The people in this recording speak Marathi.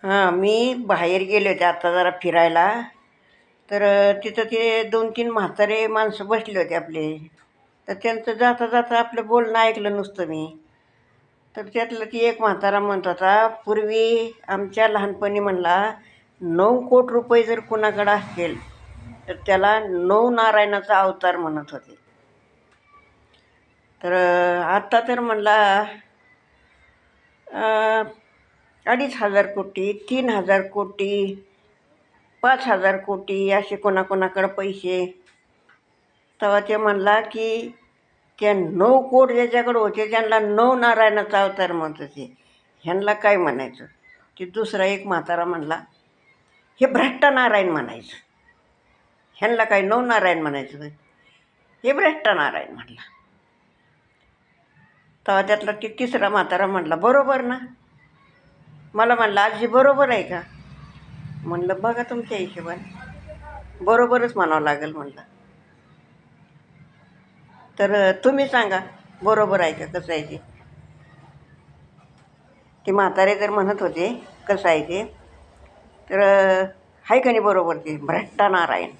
हां, मी बाहेर गेले होते आता जरा फिरायला. तर तिथं ते 2-3 म्हातारे माणसं बसले होते आपले. तर त्यांचं जाता जाता आपलं बोलणं ऐकलं नुसतं मी. तर त्यातलं ती एक म्हातारा म्हणत होता, पूर्वी आमच्या लहानपणी म्हणला 9 कोटी रुपये जर कुणाकडं असतील, तर त्याला 9 नारायणाचा अवतार म्हणत होते. तर आता तर म्हणला 2,500 कोटी, 3,000 कोटी, 5,000 कोटी असे कोणाकोणाकडं पैसे. तेव्हा ते म्हणला की त्या 9 कोट ज्याच्याकडे होते त्यांना 9 नारायणाचा अवतार म्हणत होते. ह्यांना काय म्हणायचं? ते दुसरा एक म्हातारा म्हणला, हे भ्रष्ट नारायण म्हणायचं. ह्यांना काय 9 नारायण म्हणायचं होय? हे भ्रष्ट नारायण म्हणला. तेव्हा त्यातला ते तिसरा म्हातारा म्हणला, बरोबर ना? मला म्हणला, आजी बरोबर आहे का? म्हणलं बघा तुमच्या हिशोबाने, बरोबरच म्हणावं लागेल म्हणलं. तर तुम्ही सांगा बरोबर आहे का, कसं आहे ते? ते म्हातारे जर म्हणत होते कसं आहे ते, तर आहे का नाही बरोबर ते भ्रष्ट नारायण?